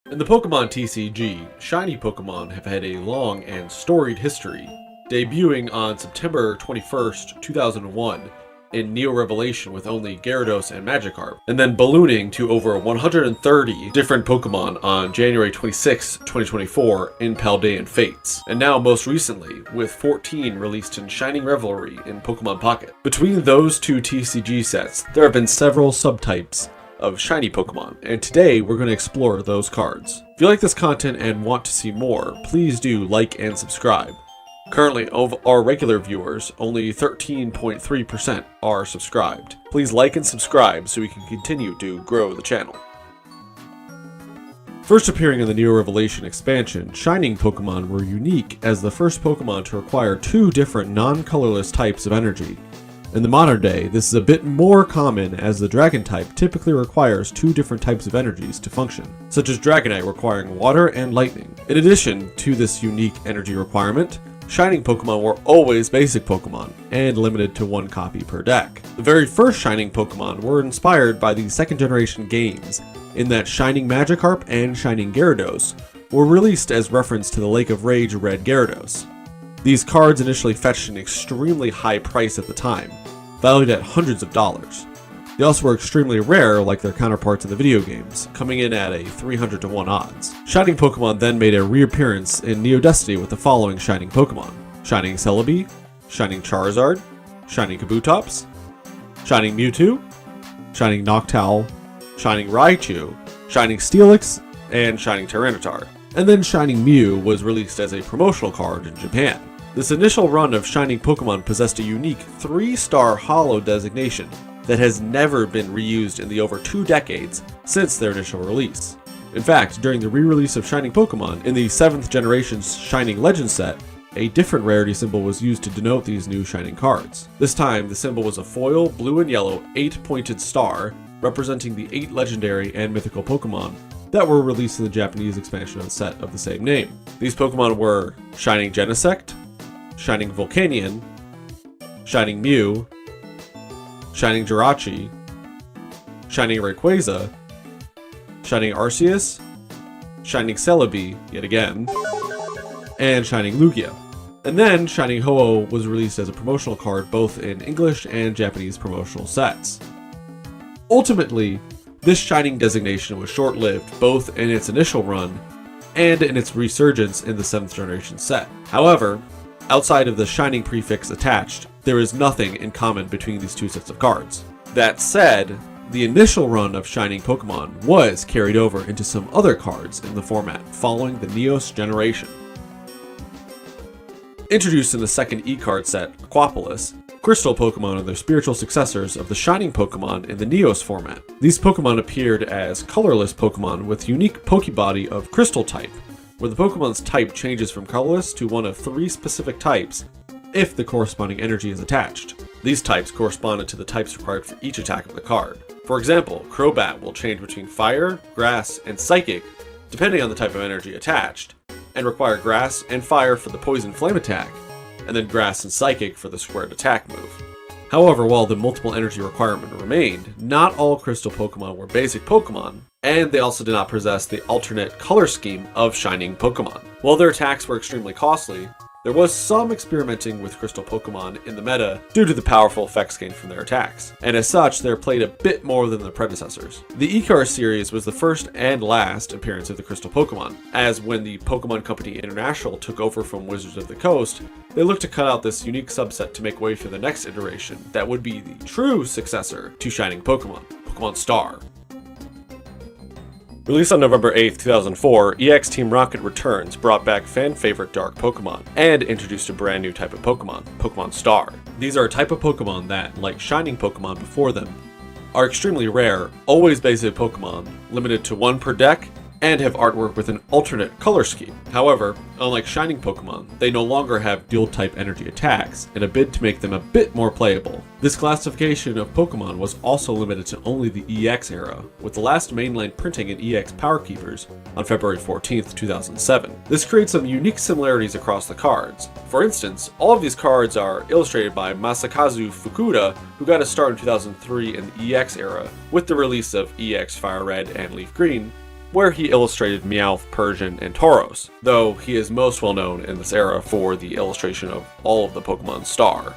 In the Pokemon TCG, Shiny Pokémon have had a long and storied history, debuting on September 21st, 2001 in Neo Revelation with only Gyarados and Magikarp, and then ballooning to over 130 different Pokemon on January 26, 2024 in Paldean Fates, and now most recently with 14 released in Shining Revelry in Pokemon Pocket. Between those two TCG sets, there have been several subtypes of Shiny Pokemon, and today we're going to explore those cards. If you like this content and want to see more, please do like and subscribe. Currently, of our regular viewers, only 13.3% are subscribed. Please like and subscribe so we can continue to grow the channel. First appearing in the Neo Revelation expansion, Shining Pokemon were unique as the first Pokemon to require two different non-colorless types of energy. In the modern day, this is a bit more common as the Dragon type typically requires two different types of energies to function, such as Dragonite requiring water and lightning. In addition to this unique energy requirement, Shining Pokemon were always basic Pokemon, and limited to one copy per deck. The very first Shining Pokemon were inspired by the second generation games, in that Shining Magikarp and Shining Gyarados were released as reference to the Lake of Rage Red Gyarados. These cards initially fetched an extremely high price at the time, valued at hundreds of dollars. They also were extremely rare like their counterparts in the video games, coming in at a 300 to 1 odds. Shining Pokemon then made a reappearance in Neo Destiny with the following Shining Pokemon: Shining Celebi, Shining Charizard, Shining Kabutops, Shining Mewtwo, Shining Noctowl, Shining Raichu, Shining Steelix, and Shining Tyranitar. And then Shining Mew was released as a promotional card in Japan. This initial run of Shining Pokemon possessed a unique 3-star Holo designation that has never been reused in the over 2 decades since their initial release. In fact, during the re-release of Shining Pokemon in the 7th generation's Shining Legend set, a different rarity symbol was used to denote these new Shining cards. This time, the symbol was a foil blue and yellow 8-pointed star representing the 8 legendary and mythical Pokemon that were released in the Japanese expansion of the set of the same name. These Pokemon were Shining Genesect, Shining Volcanion, Shining Mew, Shining Jirachi, Shining Rayquaza, Shining Arceus, Shining Celebi, yet again, and Shining Lugia. And then Shining Ho-Oh was released as a promotional card both in English and Japanese promotional sets. Ultimately, this Shining designation was short-lived both in its initial run and in its resurgence in the 7th generation set. However, outside of the Shining prefix attached, there is nothing in common between these two sets of cards. That said, the initial run of Shining Pokemon was carried over into some other cards in the format following the Neos generation. Introduced in the second E-card set, Aquapolis, Crystal Pokemon are their spiritual successors of the Shining Pokemon in the Neos format. These Pokemon appeared as colorless Pokemon with unique Pokebody of Crystal type, where the Pokemon's type changes from colorless to one of 3 specific types if the corresponding energy is attached. These types corresponded to the types required for each attack of the card. For example, Crobat will change between Fire, Grass, and Psychic depending on the type of energy attached, and require Grass and Fire for the Poison Flame attack, and then Grass and Psychic for the squared attack move. However, while the multiple energy requirement remained, not all Crystal Pokemon were basic Pokemon, and they also did not possess the alternate color scheme of Shining Pokemon. While their attacks were extremely costly, there was some experimenting with Crystal Pokemon in the meta due to the powerful effects gained from their attacks, and as such, they're played a bit more than their predecessors. The Icar series was the first and last appearance of the Crystal Pokemon, as when the Pokemon Company International took over from Wizards of the Coast, they looked to cut out this unique subset to make way for the next iteration that would be the true successor to Shining Pokemon, Pokemon Star. Released on November 8, 2004, EX Team Rocket Returns brought back fan-favorite Dark Pokemon, and introduced a brand new type of Pokemon, Pokemon Star. These are a type of Pokemon that, like Shining Pokemon before them, are extremely rare, always basic Pokemon, limited to 1 per deck, and have artwork with an alternate color scheme. However, unlike Shining Pokemon, they no longer have dual-type energy attacks, in a bid to make them a bit more playable. This classification of Pokemon was also limited to only the EX era, with the last mainline printing in EX Power Keepers on February 14th, 2007. This creates some unique similarities across the cards. For instance, all of these cards are illustrated by Masakazu Fukuda, who got a start in 2003 in the EX era, with the release of EX Fire Red and Leaf Green, where he illustrated Meowth, Persian, and Tauros, though he is most well known in this era for the illustration of all of the Pokemon Star.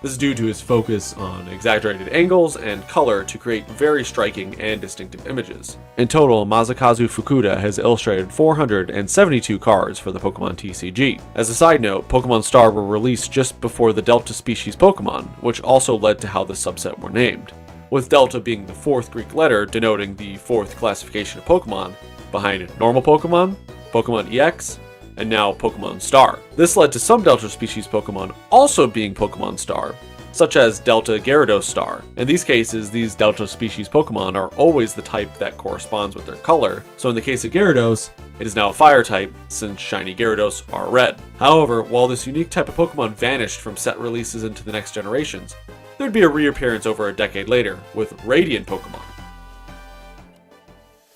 This is due to his focus on exaggerated angles and color to create very striking and distinctive images. In total, Masakazu Fukuda has illustrated 472 cards for the Pokemon TCG. As a side note, Pokemon Star were released just before the Delta species Pokemon, which also led to how the subset were named, with Delta being the fourth Greek letter denoting the fourth classification of Pokemon, behind normal Pokemon, Pokemon EX, and now Pokemon Star. This led to some Delta species Pokemon also being Pokemon Star, such as Delta Gyarados Star. In these cases, these Delta species Pokemon are always the type that corresponds with their color, so in the case of Gyarados, it is now a fire type, since shiny Gyarados are red. However, while this unique type of Pokemon vanished from set releases into the next generations, there'd be a reappearance over a decade later, with Radiant Pokémon.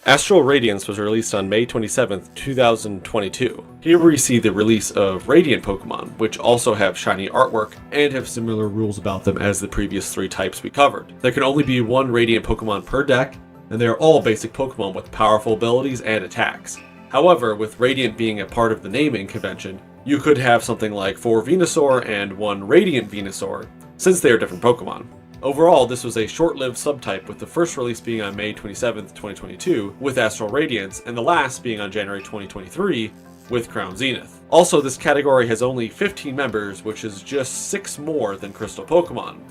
Astral Radiance was released on May 27, 2022. Here we see the release of Radiant Pokémon, which also have shiny artwork and have similar rules about them as the previous three types we covered. There can only be one Radiant Pokémon per deck, and they are all basic Pokémon with powerful abilities and attacks. However, with Radiant being a part of the naming convention, you could have something like 4 Venusaur and 1 Radiant Venusaur, since they are different Pokémon. Overall, this was a short-lived subtype, with the first release being on May 27, 2022 with Astral Radiance, and the last being on January 2023 with Crown Zenith. Also, this category has only 15 members, which is just 6 more than Crystal Pokemon.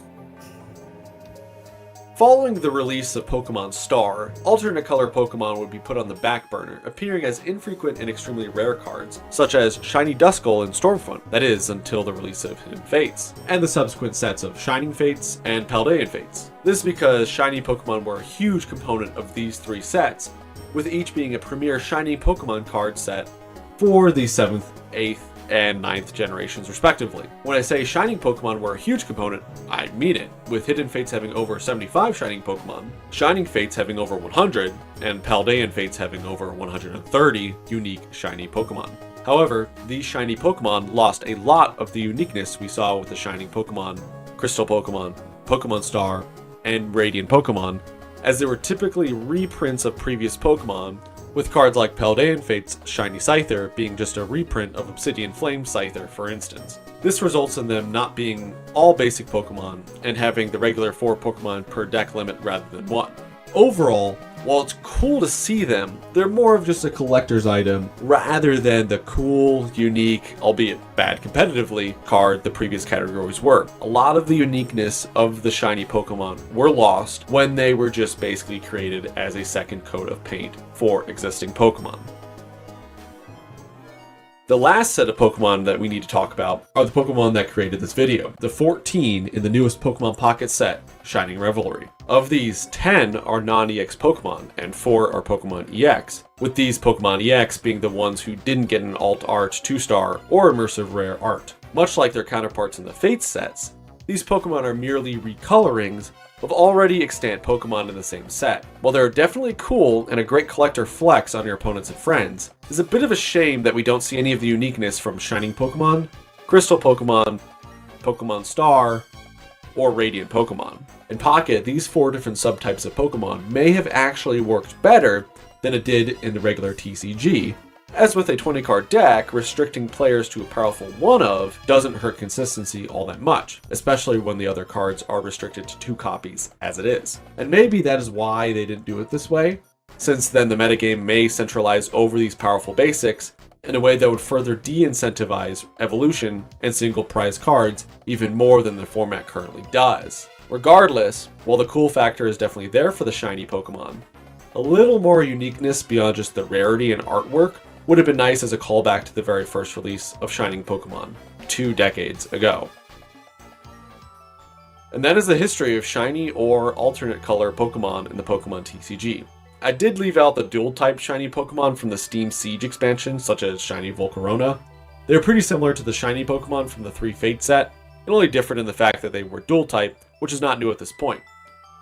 Following the release of Pokemon Star, alternate color Pokemon would be put on the back burner, appearing as infrequent and extremely rare cards, such as Shiny Duskull and Stormfront, that is, until the release of Hidden Fates, and the subsequent sets of Shining Fates and Paldean Fates. This is because shiny Pokemon were a huge component of these three sets, with each being a premier shiny Pokemon card set for the 7th, 8th, and 9th generations respectively. When I say Shining Pokemon were a huge component, I mean it, with Hidden Fates having over 75 Shining Pokemon, Shining Fates having over 100, and Paldean Fates having over 130 unique shiny Pokemon. However, these shiny Pokemon lost a lot of the uniqueness we saw with the Shining Pokemon, Crystal Pokemon, Pokemon Star, and Radiant Pokemon, as they were typically reprints of previous Pokemon, with cards like Paldean Fate's Shiny Scyther being just a reprint of Obsidian Flame Scyther, for instance. This results in them not being all basic Pokemon, and having the regular 4 Pokemon per deck limit rather than 1. Overall, while it's cool to see them, they're more of just a collector's item rather than the cool, unique, albeit bad competitively, card the previous categories were. A lot of the uniqueness of the shiny Pokemon were lost when they were just basically created as a second coat of paint for existing Pokemon. The last set of Pokemon that we need to talk about are the Pokemon that created this video, the 14 in the newest Pokemon Pocket set, Shining Revelry. Of these, 10 are non-EX Pokemon, and 4 are Pokemon EX, with these Pokemon EX being the ones who didn't get an Alt Art 2-star or Immersive Rare art. Much like their counterparts in the Fates sets, these Pokemon are merely recolorings of already extant Pokemon in the same set. While they're definitely cool and a great collector flex on your opponents and friends, it's a bit of a shame that we don't see any of the uniqueness from Shining Pokemon, Crystal Pokemon, Pokemon Star, or Radiant Pokemon. In Pocket, these 4 different subtypes of Pokemon may have actually worked better than it did in the regular TCG, as with a 20-card deck, restricting players to a powerful one of doesn't hurt consistency all that much, especially when the other cards are restricted to 2 copies as it is. And maybe that is why they didn't do it this way, since then the metagame may centralize over these powerful basics in a way that would further de-incentivize evolution and single prize cards even more than the format currently does. Regardless, while the cool factor is definitely there for the shiny Pokemon, a little more uniqueness beyond just the rarity and artwork would have been nice as a callback to the very first release of Shining Pokemon 2 decades ago. And that is the history of shiny or alternate color Pokemon in the Pokemon TCG. I did leave out the dual type shiny Pokemon from the Steam Siege expansion, such as Shiny Volcarona. They're pretty similar to the shiny Pokemon from the 3 Fate set, and only different in the fact that they were dual type, which is not new at this point.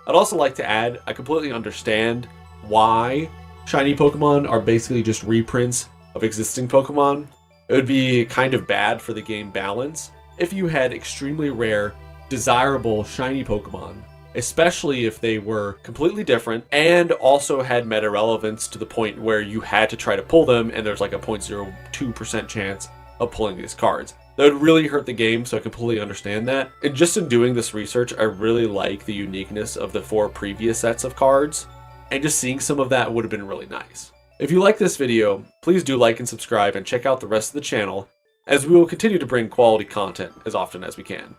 I'd also like to add, I completely understand why shiny Pokemon are basically just reprints of existing Pokemon. It would be kind of bad for the game balance if you had extremely rare, desirable shiny Pokemon especially if they were completely different and also had meta relevance to the point where you had to try to pull them and there's like a 0.02% chance of pulling these cards. That would really hurt the game, so I completely understand that. And just in doing this research, I really like the uniqueness of the 4 previous sets of cards, and just seeing some of that would have been really nice. If you like this video, please do like and subscribe and check out the rest of the channel, as we will continue to bring quality content as often as we can.